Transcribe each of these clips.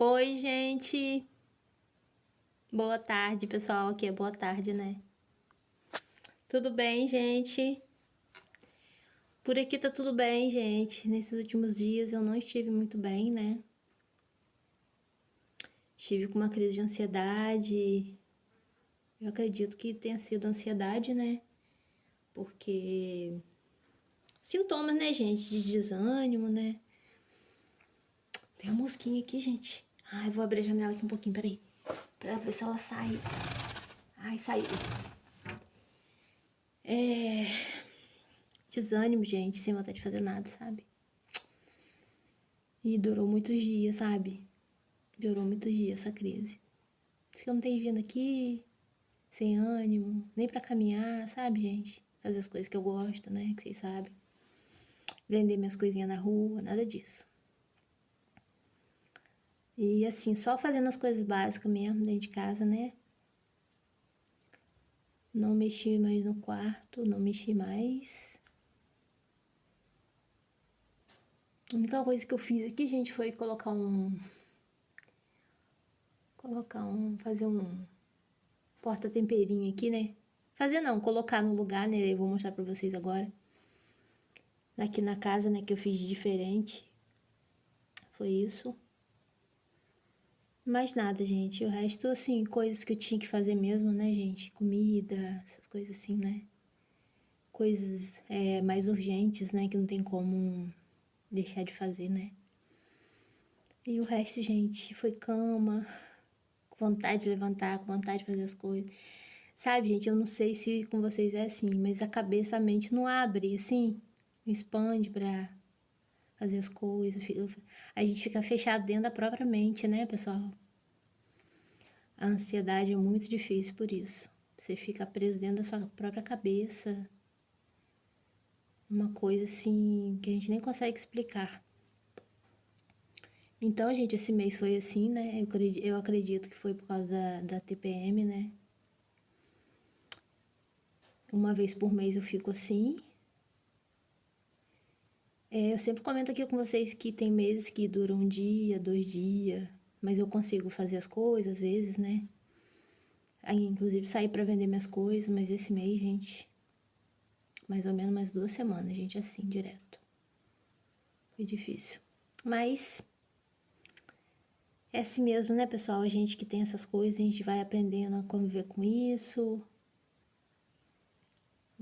Oi, gente. Boa tarde, pessoal. Aqui é boa tarde, né? Tudo bem, gente? Por aqui tá tudo bem, gente. Nesses últimos dias eu não estive muito bem, né? Estive com uma crise de ansiedade. Eu acredito que tenha sido ansiedade, né? Porque sintomas, né, gente, de desânimo, né? Tem uma mosquinha aqui, gente. Ai, vou abrir a janela aqui um pouquinho, peraí. Pra ver se ela sai. Ai, saiu. Desânimo, gente, sem vontade de fazer nada, sabe? E durou muitos dias, sabe? Durou muitos dias essa crise. Diz que eu não tenho vindo aqui, sem ânimo, nem pra caminhar, sabe, gente? Fazer as coisas que eu gosto, né? Que vocês sabem. Vender minhas coisinhas na rua, nada disso. E assim, só fazendo as coisas básicas mesmo, dentro de casa, né? Não mexi mais no quarto, não mexi mais. A única coisa que eu fiz aqui, gente, foi fazer um porta-temperinho aqui, né? Fazer não, colocar no lugar, né? Eu vou mostrar pra vocês agora. Aqui na casa, né, que eu fiz de diferente. Foi isso. Mais nada, gente. O resto, assim, coisas que eu tinha que fazer mesmo, né, gente? Comida, essas coisas assim, né? Coisas mais urgentes, né? Que não tem como deixar de fazer, né? E o resto, gente, foi cama, com vontade de levantar, com vontade de fazer as coisas. Sabe, gente, eu não sei se com vocês é assim, mas a cabeça, a mente não abre, assim, não expande pra fazer as coisas. A gente fica fechado dentro da própria mente, né, pessoal? A ansiedade é muito difícil por isso. Você fica preso dentro da sua própria cabeça. Uma coisa assim que a gente nem consegue explicar. Então, gente, esse mês foi assim, né? Eu acredito que foi por causa da TPM, né? Uma vez por mês eu fico assim. Eu sempre comento aqui com vocês que tem meses que duram um dia, 2 dias, mas eu consigo fazer as coisas às vezes, né? Aí, inclusive, sair para vender minhas coisas, mas esse mês, gente, mais ou menos umas 2 semanas, gente, assim, direto. Foi difícil. Mas é assim mesmo, né, pessoal? A gente que tem essas coisas, a gente vai aprendendo a conviver com isso.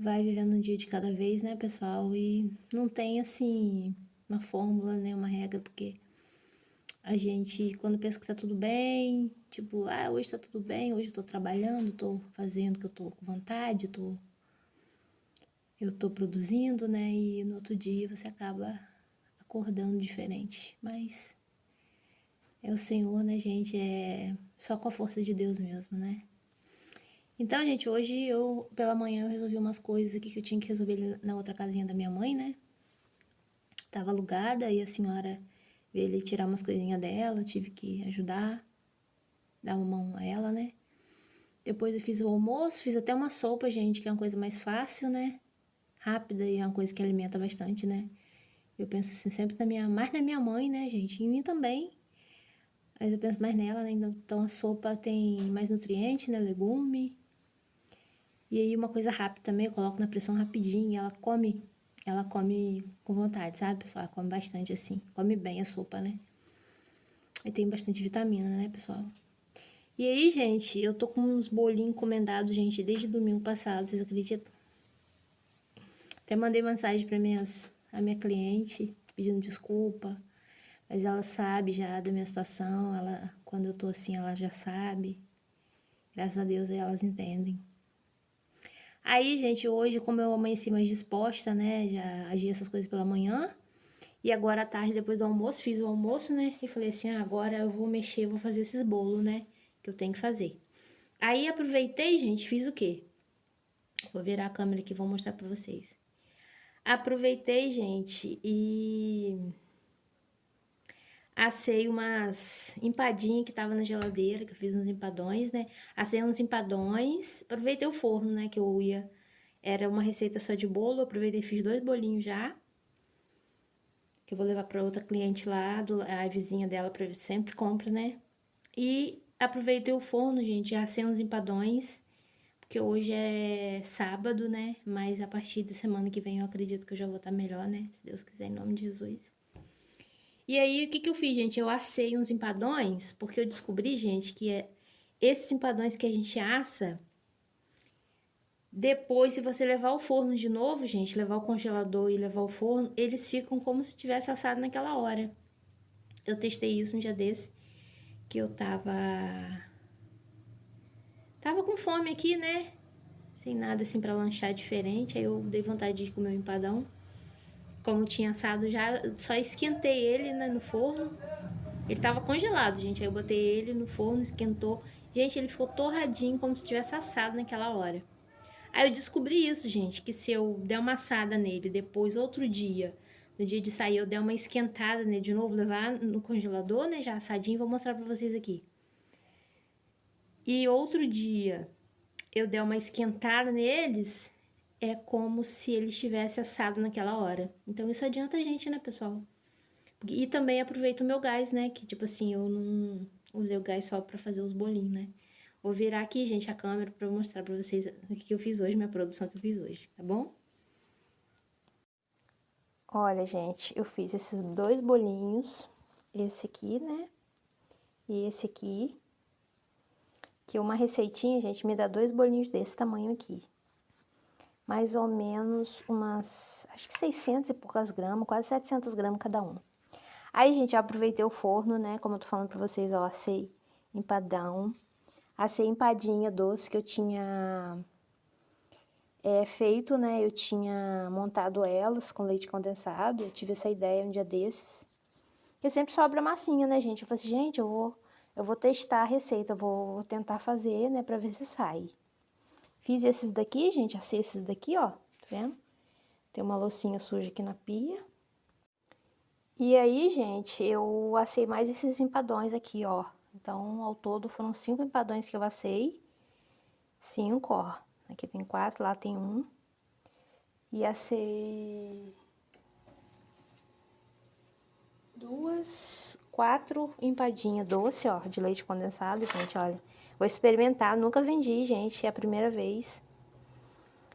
Vai vivendo um dia de cada vez, né, pessoal? E não tem, assim, uma fórmula, né, uma regra, porque a gente, quando pensa que tá tudo bem, tipo, hoje tá tudo bem, hoje eu tô trabalhando, tô fazendo o que eu tô com vontade, eu tô produzindo, né? E no outro dia você acaba acordando diferente. Mas é o Senhor, né, gente? É só com a força de Deus mesmo, né? Então, gente, hoje pela manhã, eu resolvi umas coisas aqui que eu tinha que resolver ali na outra casinha da minha mãe, né? Tava alugada e a senhora veio ali tirar umas coisinhas dela, eu tive que ajudar, dar uma mão a ela, né? Depois eu fiz o almoço, fiz até uma sopa, gente, que é uma coisa mais fácil, né? Rápida e é uma coisa que alimenta bastante, né? Eu penso assim, sempre mais na minha mãe, né, gente? Em mim também. Mas eu penso mais nela, né? Então a sopa tem mais nutriente, né? Legume. E aí uma coisa rápida também, eu coloco na pressão rapidinho e ela come com vontade, sabe, pessoal? Ela come bastante assim, come bem a sopa, né? E tem bastante vitamina, né, pessoal? E aí, gente, eu tô com uns bolinhos encomendados, gente, desde domingo passado, vocês acreditam? Até mandei mensagem a minha cliente pedindo desculpa, mas ela sabe já da minha situação, quando eu tô assim, ela já sabe. Graças a Deus aí elas entendem. Aí, gente, hoje, como eu amanheci mais disposta, né, já agi essas coisas pela manhã, e agora à tarde, depois do almoço, fiz o almoço, né, e falei assim, agora eu vou mexer, vou fazer esses bolos, né, que eu tenho que fazer. Aí, aproveitei, gente, fiz o quê? Vou virar a câmera aqui e vou mostrar pra vocês. Aproveitei, gente, e assei umas empadinhas que tava na geladeira, que eu fiz uns empadões, né? Assei uns empadões, aproveitei o forno, né, que eu ia... Era uma receita só de bolo, aproveitei e fiz 2 bolinhos já. que eu vou levar para outra cliente lá, a vizinha dela sempre compra, né? E aproveitei o forno, gente, já assei uns empadões, porque hoje é sábado, né? Mas a partir da semana que vem eu acredito que eu já vou estar melhor, né? Se Deus quiser, em nome de Jesus. E aí, o que que eu fiz, gente? Eu assei uns empadões, porque eu descobri, gente, que esses empadões que a gente assa, depois, se você levar ao forno de novo, gente, levar o congelador e levar ao forno, eles ficam como se tivesse assado naquela hora. Eu testei isso um dia desse, que eu tava com fome aqui, né? Sem nada assim pra lanchar diferente, aí eu dei vontade de comer um empadão. Como tinha assado já, só esquentei ele, né, no forno. Ele tava congelado, gente, aí eu botei ele no forno, esquentou. Gente, ele ficou torradinho, como se tivesse assado naquela hora. Aí eu descobri isso, gente, que se eu der uma assada nele, depois outro dia, no dia de sair, eu der uma esquentada nele de novo, levar no congelador, né, já assadinho, vou mostrar pra vocês aqui. E outro dia, eu der uma esquentada neles, é como se ele estivesse assado naquela hora. Então isso adianta a gente, né, pessoal? E também aproveito o meu gás, né, que tipo assim, eu não usei o gás só pra fazer os bolinhos, né? Vou virar aqui, gente, a câmera pra mostrar pra vocês o que eu fiz hoje, minha produção que eu fiz hoje, tá bom? Olha, gente, eu fiz esses 2 bolinhos, esse aqui, né, e esse aqui, que uma receitinha, gente, me dá 2 bolinhos desse tamanho aqui. Mais ou menos umas, acho que 600 e poucas gramas, quase 700 gramas cada um. Aí, gente, eu aproveitei o forno, né, como eu tô falando pra vocês, ó, assei empadão, assei empadinha doce que eu tinha feito, né, eu tinha montado elas com leite condensado, eu tive essa ideia um dia desses. Porque sempre sobra massinha, né, gente? Eu falei assim, gente, eu vou testar a receita, eu vou tentar fazer, né, pra ver se sai. Fiz esses daqui, gente, assei esses daqui, ó, tá vendo? Tem uma loucinha suja aqui na pia. E aí, gente, eu assei mais esses empadões aqui, ó. Então, ao todo, foram 5 empadões que eu assei. 5, ó. Aqui tem 4, lá tem 1. E assei 4 empadinhas doce, ó, de leite condensado, gente, olha. Vou experimentar, nunca vendi, gente, é a primeira vez.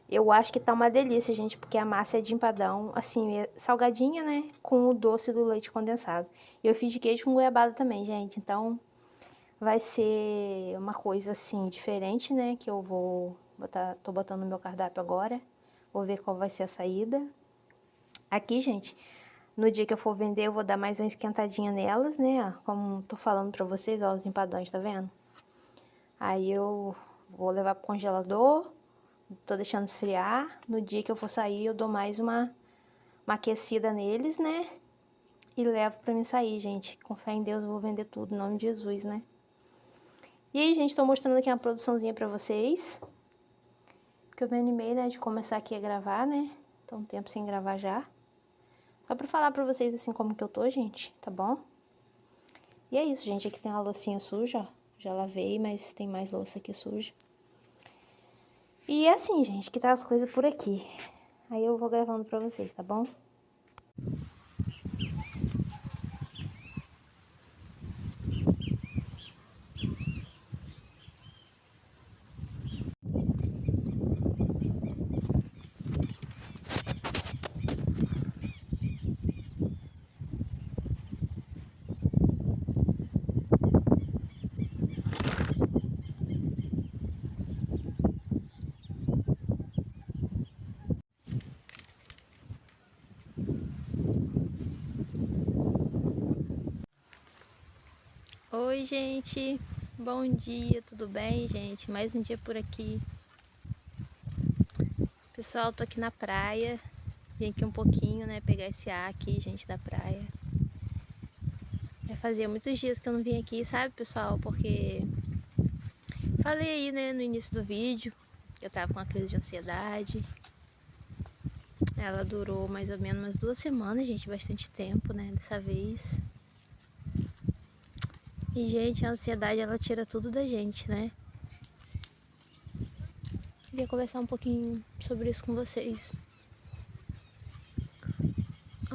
Eu acho que tá uma delícia, gente, porque a massa é de empadão, assim, salgadinha, né, com o doce do leite condensado. Eu fiz de queijo com goiabada também, gente, então vai ser uma coisa, assim, diferente, né, que eu vou botar, tô botando no meu cardápio agora. Vou ver qual vai ser a saída. Aqui, gente, no dia que eu for vender, eu vou dar mais uma esquentadinha nelas, né, como tô falando pra vocês, ó, os empadões, tá vendo? Aí eu vou levar pro congelador. Tô deixando esfriar. No dia que eu for sair, eu dou mais uma aquecida neles, né? E levo pra mim sair, gente. Com fé em Deus, eu vou vender tudo, em nome de Jesus, né? E aí, gente, tô mostrando aqui uma produçãozinha pra vocês. Porque eu me animei, né, de começar aqui a gravar, né? Tô um tempo sem gravar já. Só pra falar pra vocês, assim, como que eu tô, gente, tá bom? E é isso, gente. Aqui tem uma loucinha suja, ó. Já lavei, mas tem mais louça aqui suja. E é assim, gente, que tá as coisas por aqui. Aí eu vou gravando pra vocês, tá bom? Oi, gente. Bom dia, tudo bem, gente? Mais um dia por aqui. Pessoal, tô aqui na praia. Vim aqui um pouquinho, né, pegar esse ar aqui, gente, da praia. Já fazia muitos dias que eu não vim aqui, sabe, pessoal? Porque falei aí, né, no início do vídeo que eu tava com uma crise de ansiedade. Ela durou mais ou menos umas 2 semanas, gente, bastante tempo, né, dessa vez. E, gente, a ansiedade, ela tira tudo da gente, né? Queria conversar um pouquinho sobre isso com vocês.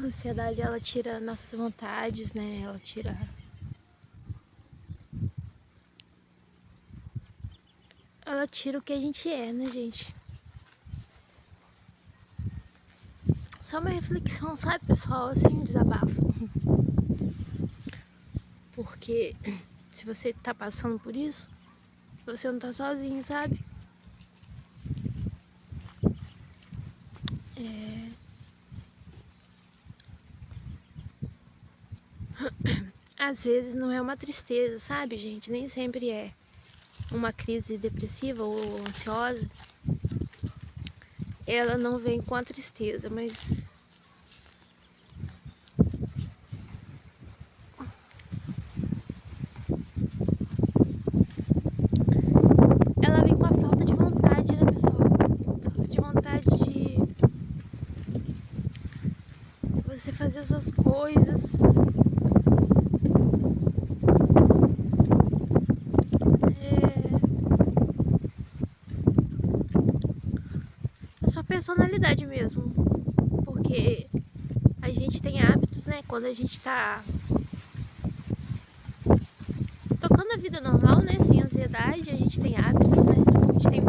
ansiedade, ela tira nossas vontades, né? Ela tira... Ela tira o que a gente é, né, gente? Só uma reflexão, sabe, pessoal? Assim, um desabafo. Porque se você tá passando por isso, você não tá sozinho, sabe? Às vezes não é uma tristeza, sabe, gente? Nem sempre é uma crise depressiva ou ansiosa. Ela não vem com a tristeza, mas ela vem com a falta de vontade, né, pessoal? Falta de vontade de você fazer as suas coisas. É sua personalidade mesmo. Porque a gente tem hábitos, né? Quando a gente tá tocando a vida normal, né? Sem ansiedade, a gente tem hábitos, né? A gente tem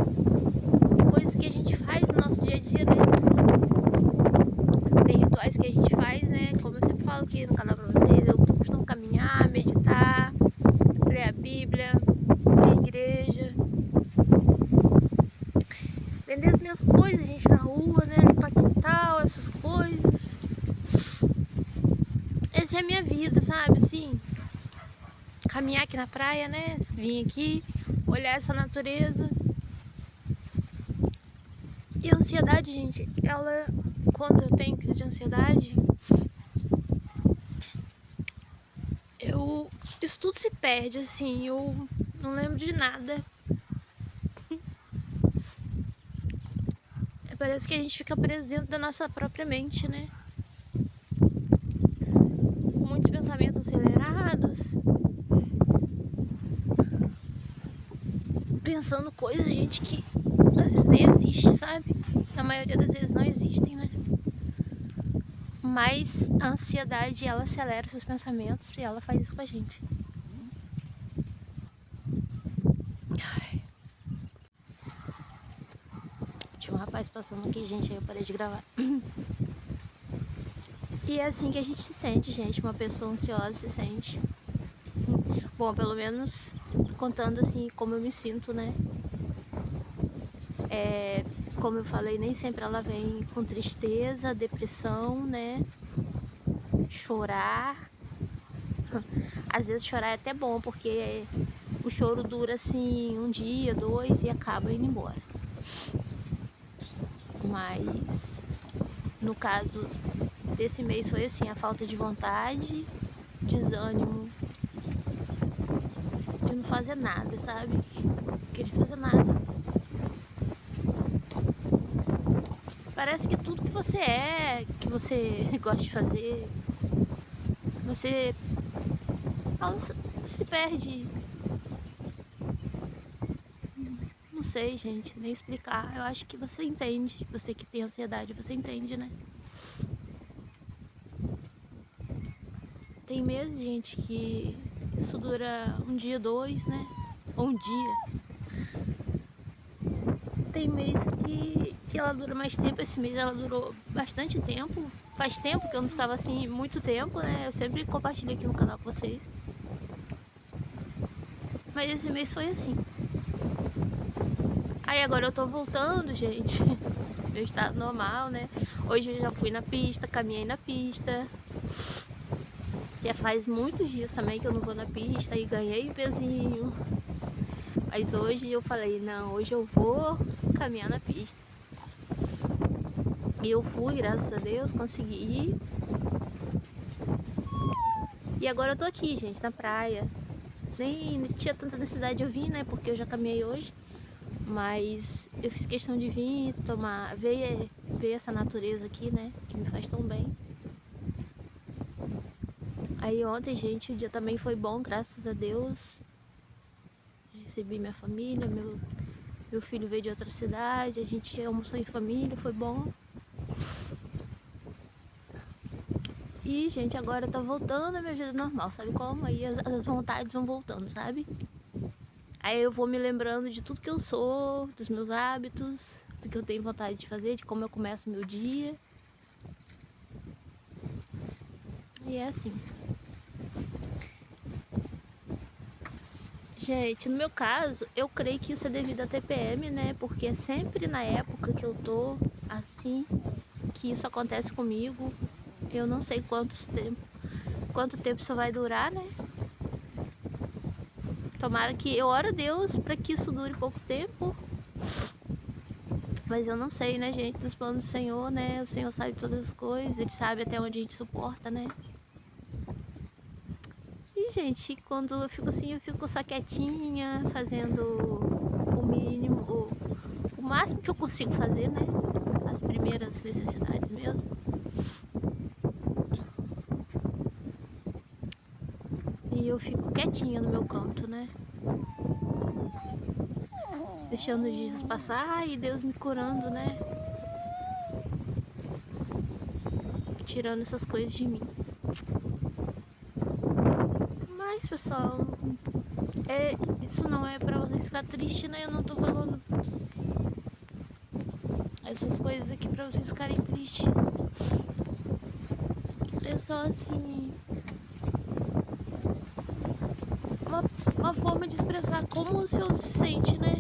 coisas que a gente faz no nosso dia a dia, né? Tem rituais que a gente faz, né? Como eu sempre falo aqui no canal pra vocês, eu costumo caminhar, meditar, ler a Bíblia, ir à igreja, vender as minhas coisas, gente, na rua, né? Limpar quintal, essas coisas. Essa é a minha vida, sabe? Assim, caminhar aqui na praia, né? Vim aqui, olhar essa natureza. E a ansiedade, gente, ela, quando eu tenho crise de ansiedade, isso tudo se perde, assim, eu não lembro de nada. Parece que a gente fica preso dentro da nossa própria mente, né? Com muitos pensamentos acelerados, pensando coisas, gente, que às vezes nem existe, sabe? Na maioria das vezes não existem, né? Mas a ansiedade, ela acelera seus pensamentos e ela faz isso com a gente. Ai. Tinha um rapaz passando aqui, gente, aí eu parei de gravar. E é assim que a gente se sente, gente, uma pessoa ansiosa se sente. Bom, pelo menos contando assim como eu me sinto, né? Como eu falei, nem sempre ela vem com tristeza, depressão, né? Chorar. Às vezes chorar é até bom, porque o choro dura assim um dia, dois e acaba indo embora. Mas no caso desse mês foi assim, a falta de vontade, desânimo de não fazer nada, sabe? Não querer fazer nada. Parece que tudo que você é, que você gosta de fazer, você se perde. Não sei, gente, nem explicar. Eu acho que você entende. Você que tem ansiedade, você entende, né? Tem meses, gente, que isso dura um dia, dois, né? Ou um dia. Tem mês que ela dura mais tempo. Esse mês ela durou bastante tempo. Faz tempo que eu não ficava assim, muito tempo, né? Eu sempre compartilho aqui no canal com vocês. Mas esse mês foi assim. Aí agora eu tô voltando, gente. Meu estado normal, né? Hoje eu já fui na pista, caminhei na pista. Já faz muitos dias também que eu não vou na pista e ganhei um pezinho. Mas hoje eu falei, não, hoje eu vou caminhar na pista. E eu fui, graças a Deus, consegui ir. E agora eu tô aqui, gente, na praia. Nem tinha tanta necessidade de eu vir, né? Porque eu já caminhei hoje. Mas eu fiz questão de vir, ver essa natureza aqui, né? Que me faz tão bem. Aí ontem, gente, o dia também foi bom, graças a Deus. Recebi minha família, meu filho veio de outra cidade, a gente almoçou em família, foi bom. E, gente, agora tá voltando a minha vida normal, sabe como? Aí as vontades vão voltando, sabe? Aí eu vou me lembrando de tudo que eu sou, dos meus hábitos, do que eu tenho vontade de fazer, de como eu começo o meu dia. E é assim. Gente, no meu caso, eu creio que isso é devido à TPM, né? Porque é sempre na época que eu tô assim que isso acontece comigo. Eu não sei quanto tempo isso vai durar, né? Tomara que eu oro a Deus para que isso dure pouco tempo. Mas eu não sei, né, gente, dos planos do Senhor, né? O Senhor sabe todas as coisas, Ele sabe até onde a gente suporta, né? E, gente, quando eu fico assim, eu fico só quietinha, fazendo o mínimo, o máximo que eu consigo fazer, né? As primeiras necessidades mesmo. E eu fico quietinha no meu canto, né? Deixando os dias passar e Deus me curando, né? Tirando essas coisas de mim. Mas, pessoal, isso não é pra vocês ficar tristes, né? Eu não tô falando essas coisas aqui pra vocês ficarem tristes. É só assim, uma forma de expressar como o Senhor se sente, né?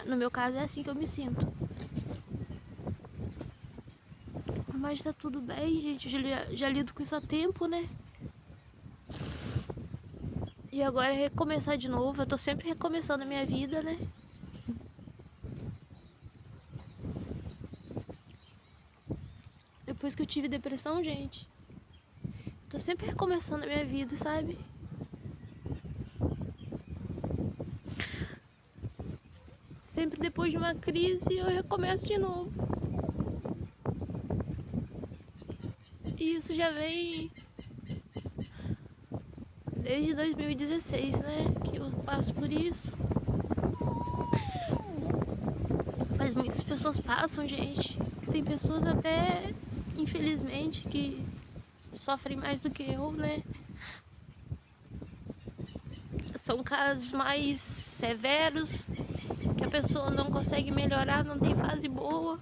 No meu caso é assim que eu me sinto. Mas tá tudo bem, gente. Eu já lido com isso há tempo, né? E agora é recomeçar de novo. Eu tô sempre recomeçando a minha vida, né? Depois que eu tive depressão, gente, tô sempre recomeçando a minha vida, sabe? Sempre depois de uma crise eu recomeço de novo. E isso já vem desde 2016, né? Que eu passo por isso. Mas muitas pessoas passam, gente. Tem pessoas até, infelizmente, que sofrem mais do que eu, né? São casos mais severos, que a pessoa não consegue melhorar, não tem fase boa.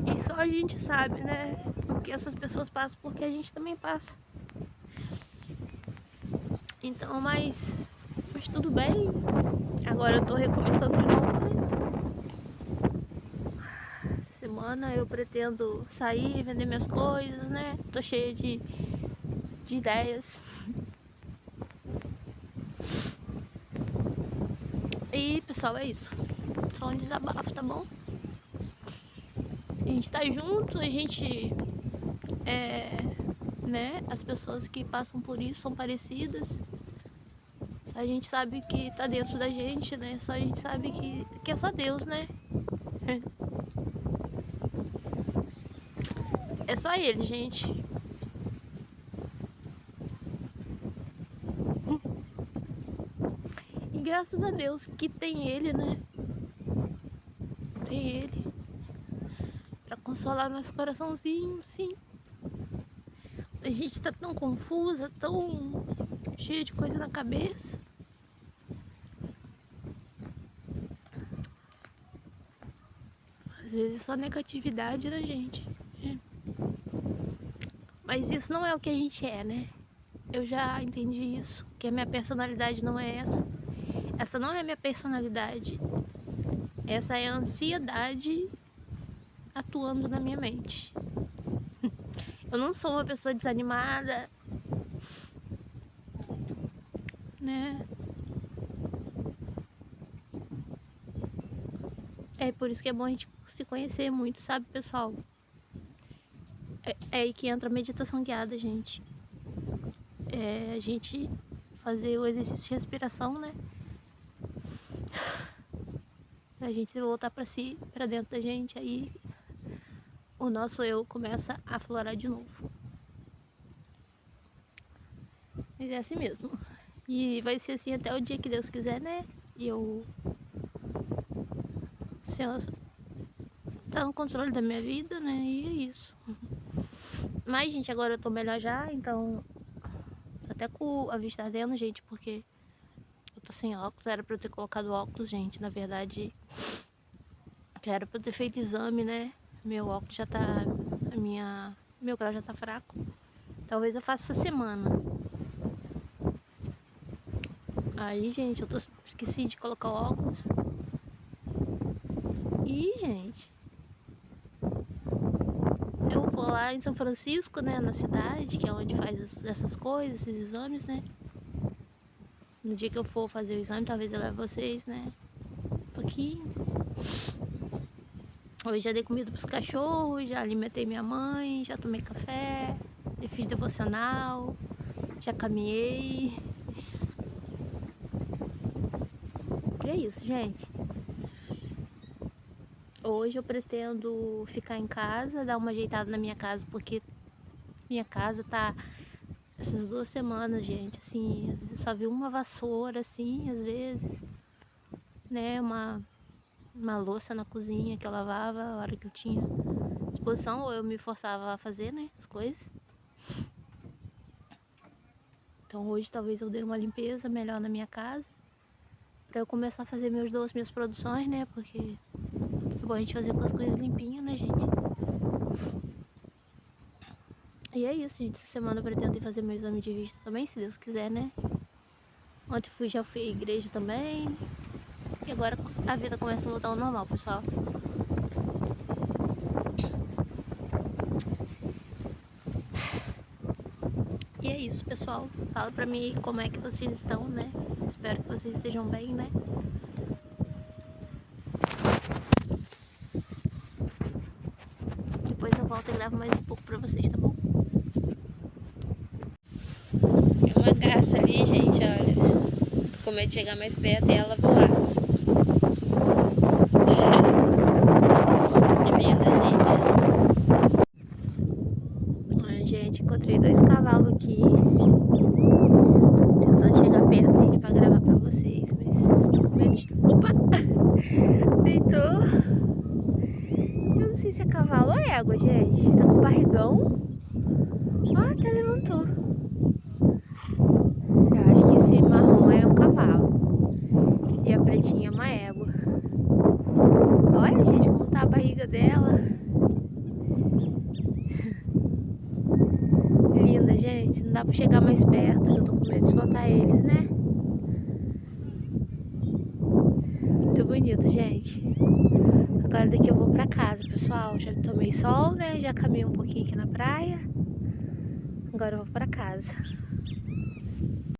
E só a gente sabe, né? O que essas pessoas passam, porque a gente também passa. Então, mas tudo bem. Agora eu tô recomeçando de novo, né? Semana eu pretendo sair, vender minhas coisas, né? Tô cheia de ideias. E, pessoal, é isso. Só um desabafo, tá bom? A gente tá junto, a gente né? As pessoas que passam por isso são parecidas. A gente sabe que tá dentro da gente, né? Só a gente sabe que é só Deus, né? É só Ele, gente. E graças a Deus que tem Ele, né? Tem Ele pra consolar nosso coraçãozinho, sim. A gente tá tão confusa, tão cheia de coisa na cabeça. Às vezes é só negatividade na gente. Mas isso não é o que a gente é, né? Eu já entendi isso, que a minha personalidade não é essa. Essa não é a minha personalidade. Essa é a ansiedade atuando na minha mente. Eu não sou uma pessoa desanimada, né? É por isso que é bom a gente se conhecer muito, sabe, pessoal? É aí que entra a meditação guiada, gente. É a gente fazer o exercício de respiração, né? Pra gente voltar pra si, pra dentro da gente, aí o nosso eu começa a aflorar de novo. Mas é assim mesmo. E vai ser assim até o dia que Deus quiser, né? E eu... Senhor tá no controle da minha vida, né? E é isso. Mas, gente, agora eu tô melhor já, então... Até com a vista ardendo, gente, porque... Eu tô sem óculos, era pra eu ter colocado óculos, gente. Na verdade, já era pra eu ter feito exame, né? Meu óculos já tá... Meu grau já tá fraco. Talvez eu faça essa semana. Aí, gente, eu esqueci de colocar o óculos. E, gente... Se eu for lá em São Francisco, né? Na cidade, que é onde faz essas coisas, esses exames, né? No dia que eu for fazer o exame, talvez eu leve vocês, né? Um pouquinho. Hoje já dei comida pros cachorros, já alimentei minha mãe, já tomei café, já fiz devocional, já caminhei. E é isso, gente. Hoje eu pretendo ficar em casa, dar uma ajeitada na minha casa, porque minha casa tá... Essas 2 semanas, gente, assim, às vezes só vi uma vassoura, assim, às vezes, né, uma louça na cozinha que eu lavava a hora que eu tinha disposição, ou eu me forçava a fazer, né, as coisas. Então hoje talvez eu dê uma limpeza melhor na minha casa, pra eu começar a fazer meus doces, minhas produções, né, porque é bom a gente fazer com as coisas limpinhas, né, gente. E é isso, gente, essa semana eu pretendo ir fazer meu exame de vista também, se Deus quiser, né. Ontem já fui à igreja também. E agora a vida começa a voltar ao normal, pessoal. E é isso, pessoal. Fala pra mim como é que vocês estão, né? Espero que vocês estejam bem, né? Depois eu volto e levo mais um pouco pra vocês, tá bom? É uma garça ali, gente, olha. Tô com medo de chegar mais perto e ela voar. Que linda, gente. Ai, gente, encontrei 2 cavalos aqui. Tentando chegar perto, gente, pra gravar pra vocês. Mas tô com medo de... Opa! Deitou. Eu não sei se é cavalo ou égua, gente. Tá com barrigão. Ah, até levantou. Eu acho que esse marrom é um cavalo. E a pretinha é uma égua. Olha, gente, como tá a barriga dela. Linda, gente. Não dá pra chegar mais perto, que eu tô com medo de espantar eles, né? Muito bonito, gente. Agora daqui eu vou pra casa, pessoal. Já tomei sol, né? Já caminhei um pouquinho aqui na praia. Agora eu vou pra casa.